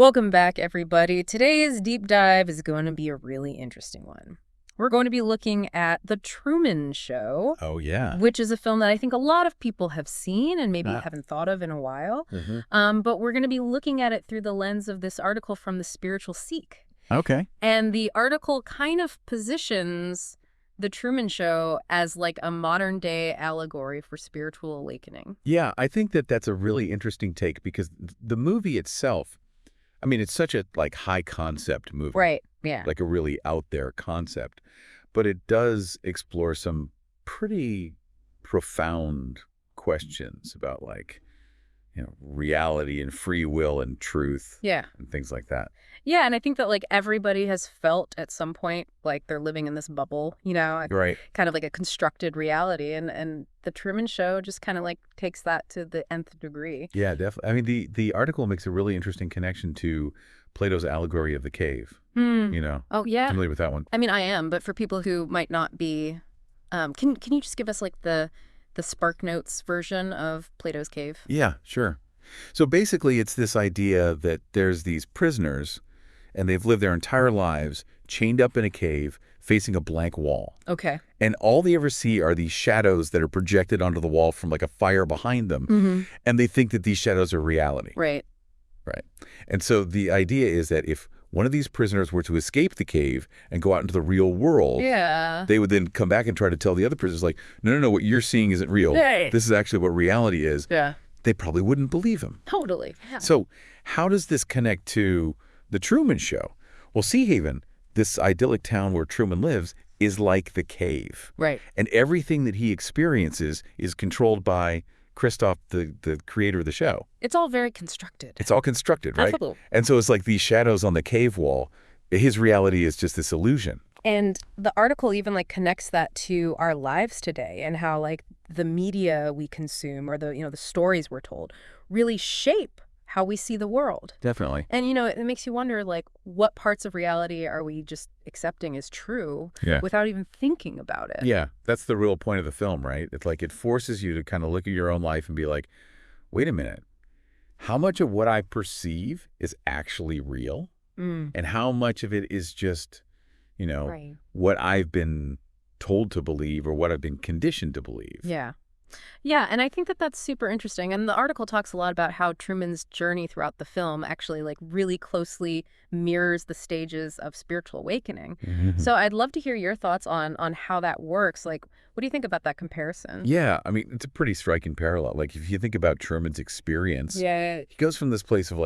Welcome back, everybody. Today's deep dive is going to be a really interesting one. We're going to be looking at The Truman Show. Oh, yeah. Which is a film that I think a lot of people have seen and maybe haven't thought of in a while. But we're going to be looking at it through the lens of this article from The Spiritual Seek. Okay. And the article kind of positions The Truman Show as like a modern-day allegory for spiritual awakening. Yeah, I think that that's a really interesting take because the movie itself, I mean, it's such a high concept movie. Right, yeah. Like a really out there concept. But it does explore some pretty profound questions about reality and free will and truth. Yeah. And things like that. Yeah, and I think that everybody has felt at some point like they're living in this bubble, Right. Kind of like a constructed reality. And The Truman Show just kind of takes that to the nth degree. Yeah, definitely. I mean, the article makes a really interesting connection to Plato's Allegory of the Cave. Oh, yeah. Familiar with that one? I mean, I am, but for people who might not be, can you just give us the Spark Notes version of Plato's Cave? Yeah, sure. So basically, it's this idea that there's these prisoners, and they've lived their entire lives chained up in a cave facing a blank wall. Okay. And all they ever see are these shadows that are projected onto the wall from a fire behind them. And they think that these shadows are reality. Right. Right. And so the idea is that if one of these prisoners were to escape the cave and go out into the real world, they would then come back and try to tell the other prisoners, no, what you're seeing isn't real. Hey. This is actually what reality is. Yeah. They probably wouldn't believe him. Totally. Yeah. So how does this connect to The Truman Show? Well, Sea Haven, this idyllic town where Truman lives, is like the cave. Right. And everything that he experiences is controlled by Christof, the creator of the show. It's all very constructed. It's all constructed, right? Absolutely. And so it's like these shadows on the cave wall. His reality is just this illusion. And the article even connects that to our lives today and how the media we consume or the stories we're told really shape how we see the world. Definitely. And it makes you wonder what parts of reality are we just accepting as true without even thinking about it. Yeah, that's the real point of the film, right? It's it forces you to kind of look at your own life and be like, wait a minute, how much of what I perceive is actually real? And how much of it is just, right. what I've been told to believe or what I've been conditioned to believe. Yeah. Yeah, and I think that that's super interesting. And the article talks a lot about how Truman's journey throughout the film actually really closely mirrors the stages of spiritual awakening. So I'd love to hear your thoughts on how that works. What do you think about that comparison? Yeah, I mean, it's a pretty striking parallel. If you think about Truman's experience, he goes from this place of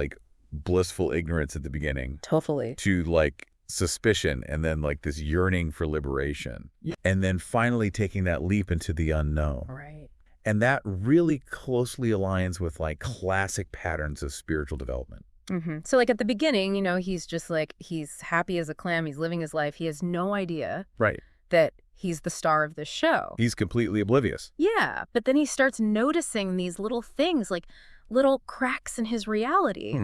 blissful ignorance at the beginning. Totally. To suspicion and then this yearning for liberation. And then finally taking that leap into the unknown. Right. And that really closely aligns with classic patterns of spiritual development. So at the beginning, he's just he's happy as a clam. He's living his life. He has no idea that he's the star of the show. He's completely oblivious. Yeah. But then he starts noticing these little things, little cracks in his reality.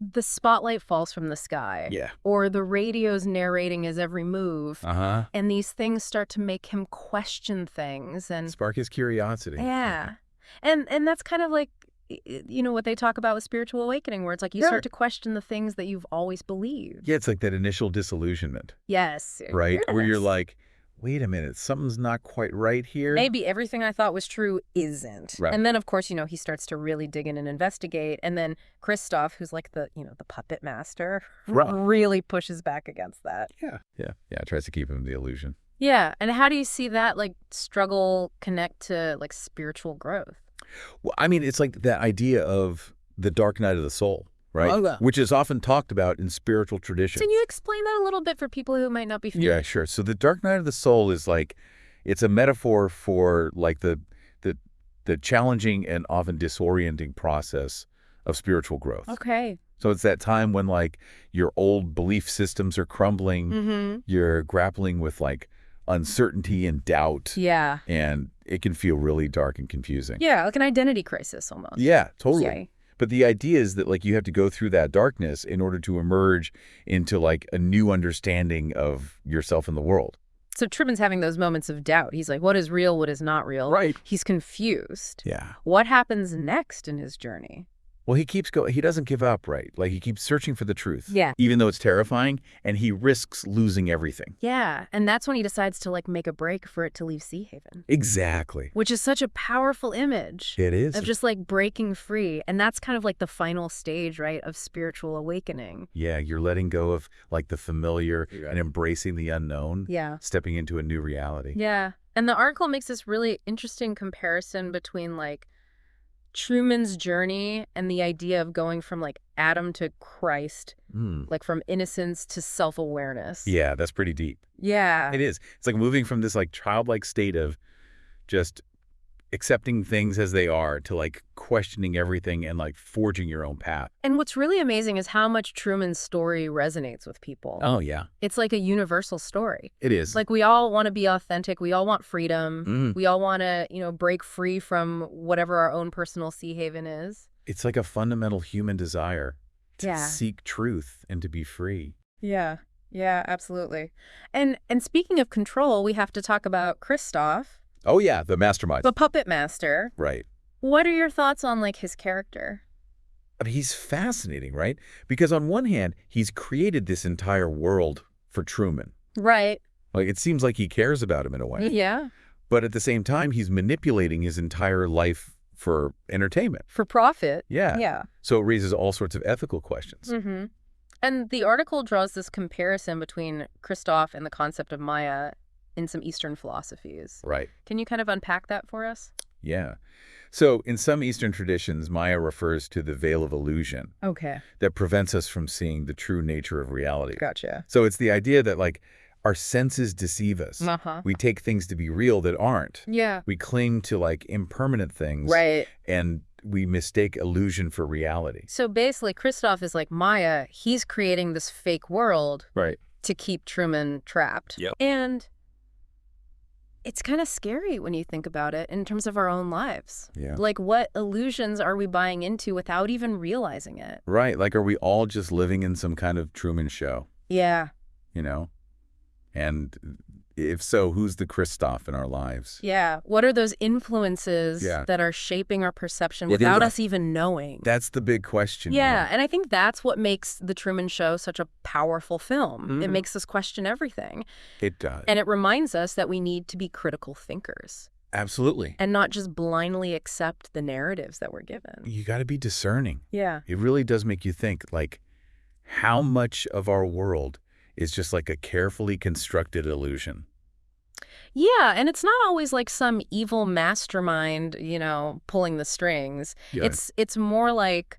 The spotlight falls from the sky. Yeah. Or the radio's narrating his every move. And these things start to make him question things and spark his curiosity. Yeah. And that's kind of what they talk about with spiritual awakening, where it's you start to question the things that you've always believed. Yeah, it's that initial disillusionment. Yes. Right? Where you're wait a minute, something's not quite right here. Maybe everything I thought was true isn't. Right. And then, of course, he starts to really dig in and investigate. And then Christof, who's the puppet master, really pushes back against that. Yeah. Tries to keep him in the illusion. Yeah. And how do you see that, struggle connect to, spiritual growth? Well, I mean, it's that idea of the dark night of the soul. Right? Oh, yeah. Which is often talked about in spiritual tradition. Can you explain that a little bit for people who might not be familiar? Yeah, sure. So the dark night of the soul is it's a metaphor for the challenging and often disorienting process of spiritual growth. Okay. So it's that time when your old belief systems are crumbling. You're grappling with uncertainty and doubt. Yeah. And it can feel really dark and confusing. Yeah, like an identity crisis almost. Yeah, totally. Yeah. But the idea is that you have to go through that darkness in order to emerge into a new understanding of yourself in the world. So Truman's having those moments of doubt. He's what is real, what is not real? Right. He's confused. Yeah. What happens next in his journey? Well, he keeps going. He doesn't give up, right? Like, he keeps searching for the truth. Yeah. Even though it's terrifying, and he risks losing everything. Yeah, and that's when he decides to, like, make a break for it to leave Sea Haven. Exactly. Which is such a powerful image. It is. Of just, like, breaking free. And that's kind of like the final stage, right, of spiritual awakening. Yeah, you're letting go of, like, the familiar and embracing the unknown. Yeah. Stepping into a new reality. Yeah. And the article makes this really interesting comparison between, like, Truman's journey and the idea of going from, like, Adam to Christ, like from innocence to self-awareness. Yeah, that's pretty deep. Yeah. It is. It's like moving from this, like, childlike state of just accepting things as they are to, like, questioning everything and, like, forging your own path. And what's really amazing is how much Truman's story resonates with people. Oh, yeah. It's like a universal story. It is. Like, we all want to be authentic. We all want freedom. We all want to, break free from whatever our own personal sea haven is. It's like a fundamental human desire to Yeah. seek truth and to be free. Yeah. Yeah, absolutely. And speaking of control, we have to talk about Christof, Oh, yeah, the mastermind. the puppet master. Right. What are your thoughts on, like, his character? I mean, he's fascinating, right? Because on one hand, he's created this entire world for Truman. Right. Like, it seems like he cares about him in a way. Yeah. But at the same time, he's manipulating his entire life for entertainment. For profit. Yeah. Yeah. So it raises all sorts of ethical questions. Mm-hmm. And the article draws this comparison between Christof and the concept of Maya in some Eastern philosophies. Right. Can you kind of unpack that for us? Yeah. So in some Eastern traditions, Maya refers to the veil of illusion Okay. that prevents us from seeing the true nature of reality. Gotcha. So it's the idea that, like, our senses deceive us. Uh-huh. We take things to be real that aren't. Yeah. We cling to, like, impermanent things. Right. And we mistake illusion for reality. So basically, Christof is like Maya. He's creating this fake world Right. to keep Truman trapped. Yep. And it's kind of scary when you think about it in terms of our own lives. Yeah. Like, what illusions are we buying into without even realizing it? Right. Like, are we all just living in some kind of Truman show, Yeah. you know? And if so, who's the Christof in our lives? Yeah. What are those influences Yeah. that are shaping our perception Yeah, without they're- us even knowing? That's the big question. Yeah, and I think that's what makes The Truman Show such a powerful film. It Mhm. makes us question everything. It does. And it reminds us that we need to be critical thinkers Absolutely. and not just blindly accept the narratives that we're given. You got to be discerning. Yeah. It really does make you think, like, how much of our world is just like a carefully constructed illusion. Yeah, and it's not always like some evil mastermind, pulling the strings. Yeah. It's more like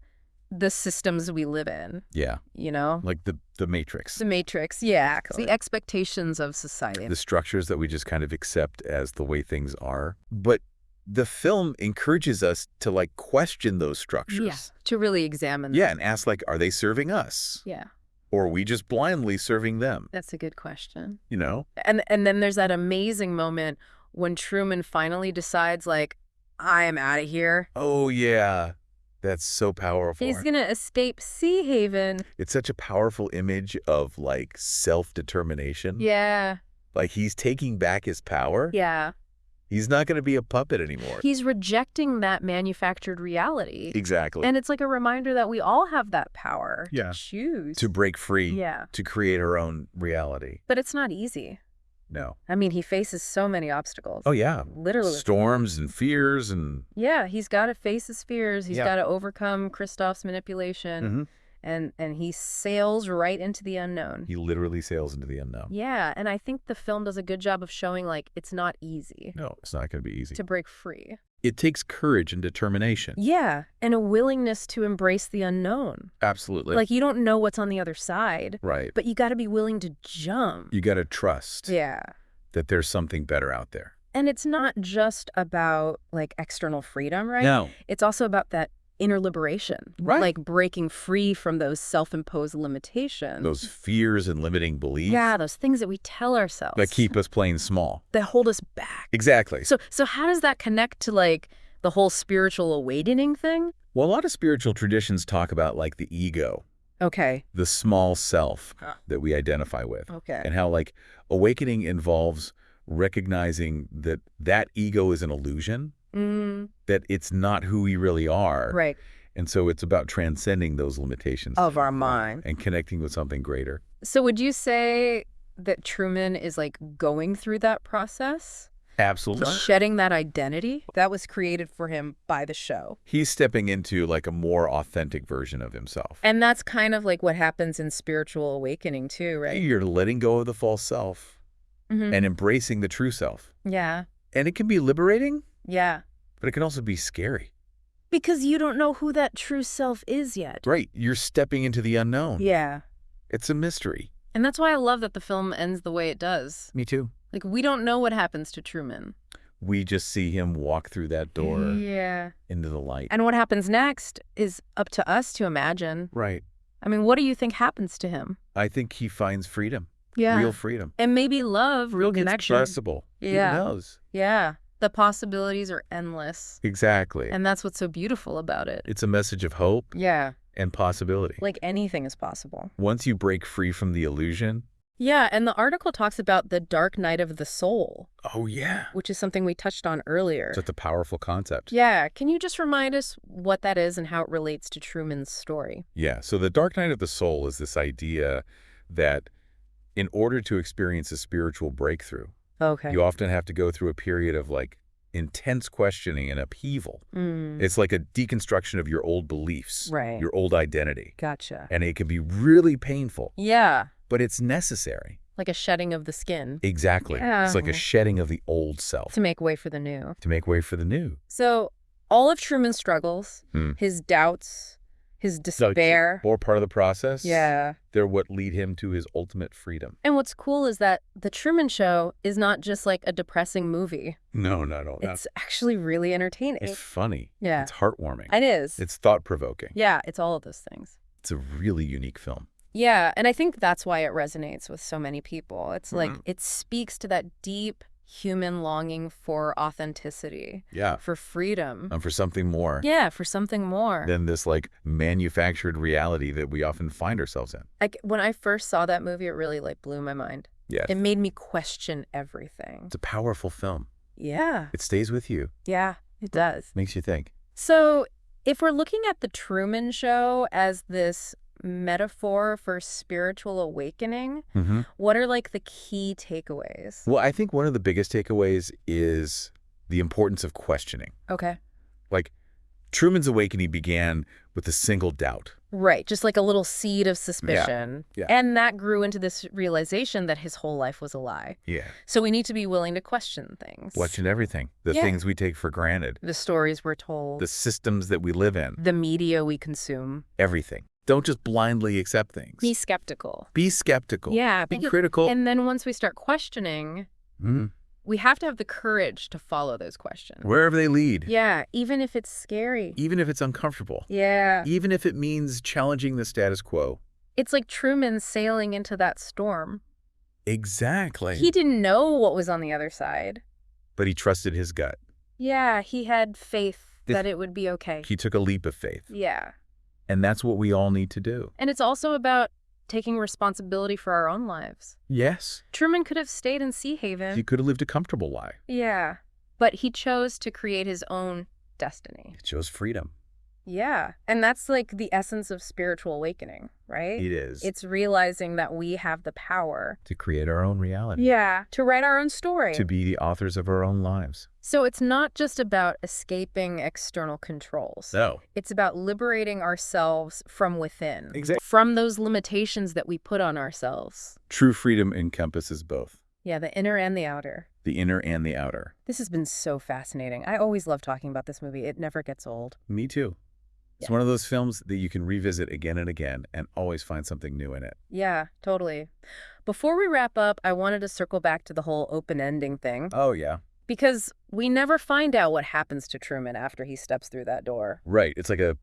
the systems we live in, Yeah. Like the Matrix. The Matrix, yeah. The expectations of society. The structures that we just kind of accept as the way things are. But the film encourages us to, like, question those structures. Yeah, to really examine Yeah, them. and ask, like, are they serving us? Yeah, Or are we just blindly serving them? that's a good question. You know? And then there's that amazing moment when Truman finally decides, like, I am out of here. Oh, yeah. That's so powerful. He's going to escape Sea Haven. It's such a powerful image of, like, self-determination. Yeah, Like, he's taking back his power. yeah. He's not going to be a puppet anymore. He's rejecting that manufactured reality. Exactly. And it's like a reminder that we all have that power Yeah. to choose. To break free. Yeah. To create our own reality. But it's not easy. No. I mean, he faces so many obstacles. Oh, yeah. Literally. Storms and fears and... Yeah, he's got to face his fears. He's Yeah. got to overcome Christof's manipulation. Mhm. And he sails right into the unknown. He literally sails into the unknown. Yeah, and I think the film does a good job of showing, like, it's not easy No, it's not going to be easy. to break free. It takes courage and determination. Yeah, and a willingness to embrace the unknown. Absolutely. Like, you don't know what's on the other side, Right. but you got to be willing to jump. You got to trust Yeah. that there's something better out there. And it's not just about, like, external freedom, right? No. It's also about that inner liberation. Right. Like, breaking free from those self-imposed limitations. Those fears and limiting beliefs Yeah, those things that we tell ourselves. that keep us playing small. that hold us back. Exactly. So how does that connect to, like, the whole spiritual awakening thing? Well, a lot of spiritual traditions talk about, like, the ego, Okay. the small self that we identify with. Okay. And how, like, awakening involves recognizing that that ego is an illusion, Mm, that it's not who we really are. right. And so it's about transcending those limitations. Of our mind. And connecting with something greater. So would you say that Truman is like going through that process? Absolutely. Shedding that identity? That was created for him by the show. He's stepping into like a more authentic version of himself. And that's kind of like what happens in spiritual awakening too, right? You're letting go of the false self and embracing the true self. Yeah. And it can be liberating, Yeah. but it can also be scary. Because you don't know who that true self is yet. Right. You're stepping into the unknown. Yeah. It's a mystery. And that's why I love that the film ends the way it does. Me too. Like, we don't know what happens to Truman. We just see him walk through that door into the light. And what happens next is up to us to imagine. Right. I mean, what do you think happens to him? I think he finds freedom. Yeah. Real freedom. And maybe love, real connection. Inexpressible. Yeah. Who knows? Yeah. The possibilities are endless. Exactly. And that's what's so beautiful about it. It's a message of hope Yeah. and possibility. Like anything is possible. Once you break free from the illusion. Yeah, and the article talks about the dark night of the soul. Oh, yeah. Which is something we touched on earlier. Such a powerful concept. Yeah. Can you just remind us what that is and how it relates to Truman's story? Yeah. So the dark night of the soul is this idea that in order to experience a spiritual breakthrough, Okay. you often have to go through a period of like intense questioning and upheaval. It's like a deconstruction of your old beliefs, Right. your old identity. Gotcha. And it can be really painful, Yeah. but it's necessary. Like a shedding of the skin Exactly. Yeah. It's like a shedding of the old self to make way for the new. to make way for the new. So all of Truman's struggles, his doubts, his despair. Or part of the process. Yeah. They're what lead him to his ultimate freedom. And what's cool is that The Truman Show is not just like a depressing movie. No, not at all. It's actually really entertaining. It's funny. Yeah. It's heartwarming. It is. It's thought-provoking. Yeah, it's all of those things. It's a really unique film. Yeah, and I think that's why it resonates with so many people. It's like it speaks to that deep human longing for authenticity. Yeah. For freedom. And for something more. Yeah, for something more. Than this like manufactured reality that we often find ourselves in. Like when I first saw that movie, it really like blew my mind. Yeah. It made me question everything. It's a powerful film. Yeah. It stays with you. Yeah, it does. Makes you think. So if we're looking at The Truman Show as this metaphor for spiritual awakening, what are like the key takeaways? Well, I think one of the biggest takeaways is the importance of questioning. Okay. Like Truman's awakening began with a single doubt. Right. Just like a little seed of suspicion. Yeah. And that grew into this realization that his whole life was a lie. Yeah. So we need to be willing to question things. Question everything. The things we take for granted. The stories we're told. The systems that we live in. The media we consume. Everything. Don't just blindly accept things. Be skeptical. Be skeptical. Yeah. Be critical. And then once we start questioning, we have to have the courage to follow those questions. Wherever they lead. Yeah. Even if it's scary. Even if it's uncomfortable. Yeah. Even if it means challenging the status quo. It's like Truman sailing into that storm. Exactly. He didn't know what was on the other side. But he trusted his gut. Yeah. He had faith that it would be okay. He took a leap of faith. Yeah. And that's what we all need to do. And it's also about taking responsibility for our own lives. Yes. Truman could have stayed in Sea Haven. He could have lived a comfortable life. Yeah. But he chose to create his own destiny. It chose freedom. Yeah. And that's like the essence of spiritual awakening, right? It is. It's realizing that we have the power to create our own reality. Yeah. To write our own story. To be the authors of our own lives. So it's not just about escaping external controls. No. It's about liberating ourselves from within. Exactly. From those limitations that we put on ourselves. True freedom encompasses both. Yeah, the inner and the outer. The inner and the outer. This has been so fascinating. I always love talking about this movie. It never gets old. Me too. It's one of those films that you can revisit again and again and always find something new in it. Yeah, totally. Before we wrap up, I wanted to circle back to the whole open ending thing. Oh, yeah. Because we never find out what happens to Truman after he steps through that door. Right. It's like a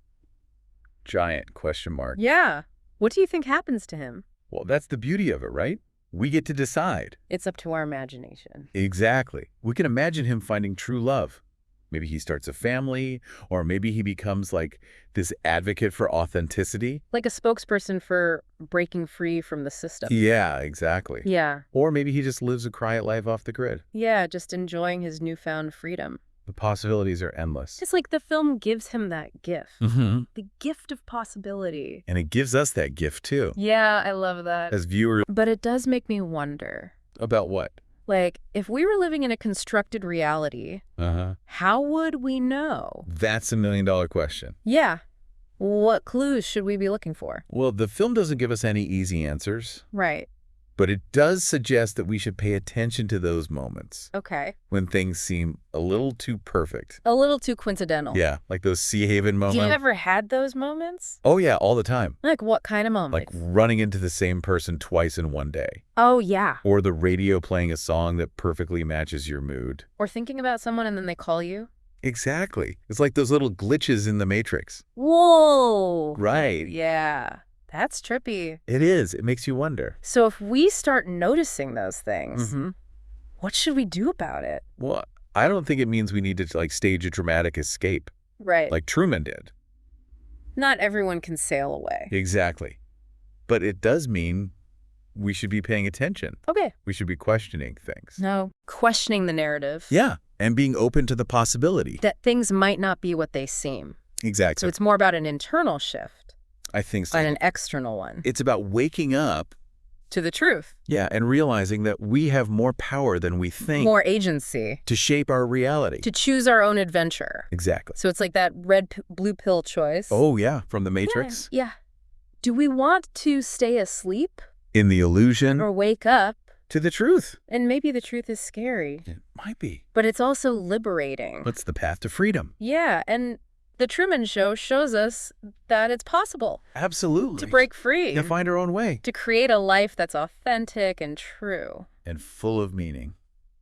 giant question mark. Yeah. What do you think happens to him? Well, that's the beauty of it, right? We get to decide. It's up to our imagination. Exactly. We can imagine him finding true love. Maybe he starts a family, or maybe he becomes like this advocate for authenticity. Like a spokesperson for breaking free from the system. Yeah, exactly. Yeah. Or maybe he just lives a quiet life off the grid. Yeah, just enjoying his newfound freedom. The possibilities are endless. It's like the film gives him that gift. Mm-hmm. The gift of possibility. And it gives us that gift, too. Yeah, I love that. As viewers. But it does make me wonder. About what? Like, if we were living in a constructed reality, how would we know? That's $1 million question. Yeah. What clues should we be looking for? Well, the film doesn't give us any easy answers. Right. But it does suggest that we should pay attention to those moments. Okay. When things seem a little too perfect. A little too coincidental. Yeah, like those Sea Haven moments. You ever had those moments? Oh, yeah, all the time. Like what kind of moments? Like running into the same person twice in one day. Oh, yeah. Or the radio playing a song that perfectly matches your mood. Or thinking about someone and then they call you? Exactly. It's like those little glitches in the Matrix. Whoa. Right. Yeah. That's trippy. It is. It makes you wonder. So if we start noticing those things, what should we do about it? Well, I don't think it means we need to like stage a dramatic escape. Right. Like Truman did. Not everyone can sail away. Exactly. But it does mean we should be paying attention. Okay. We should be questioning things. No. Questioning the narrative. Yeah. And being open to the possibility. That things might not be what they seem. Exactly. So it's more about an internal shift. I think so. Than an external one. It's about waking up. To the truth. Yeah, and realizing that we have more power than we think. More agency. To shape our reality. To choose our own adventure. Exactly. So it's like that blue pill choice. Oh, yeah, from the Matrix. Yeah. Do we want to stay asleep? In the illusion. Or wake up? To the truth. And maybe the truth is scary. It might be. But it's also liberating. What's the path to freedom? Yeah, and the Truman Show shows us that it's possible. Absolutely. To break free. To find our own way. To create a life that's authentic and true. And full of meaning.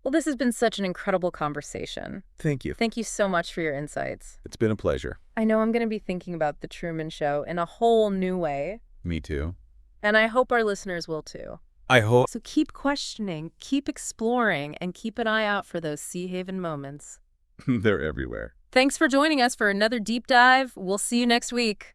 Well, this has been such an incredible conversation. Thank you. Thank you so much for your insights. It's been a pleasure. I know I'm going to be thinking about the Truman Show in a whole new way. Me too. And I hope our listeners will too. I hope. So keep questioning, keep exploring, and keep an eye out for those Sea Haven moments. They're everywhere. Thanks for joining us for another deep dive. We'll see you next week.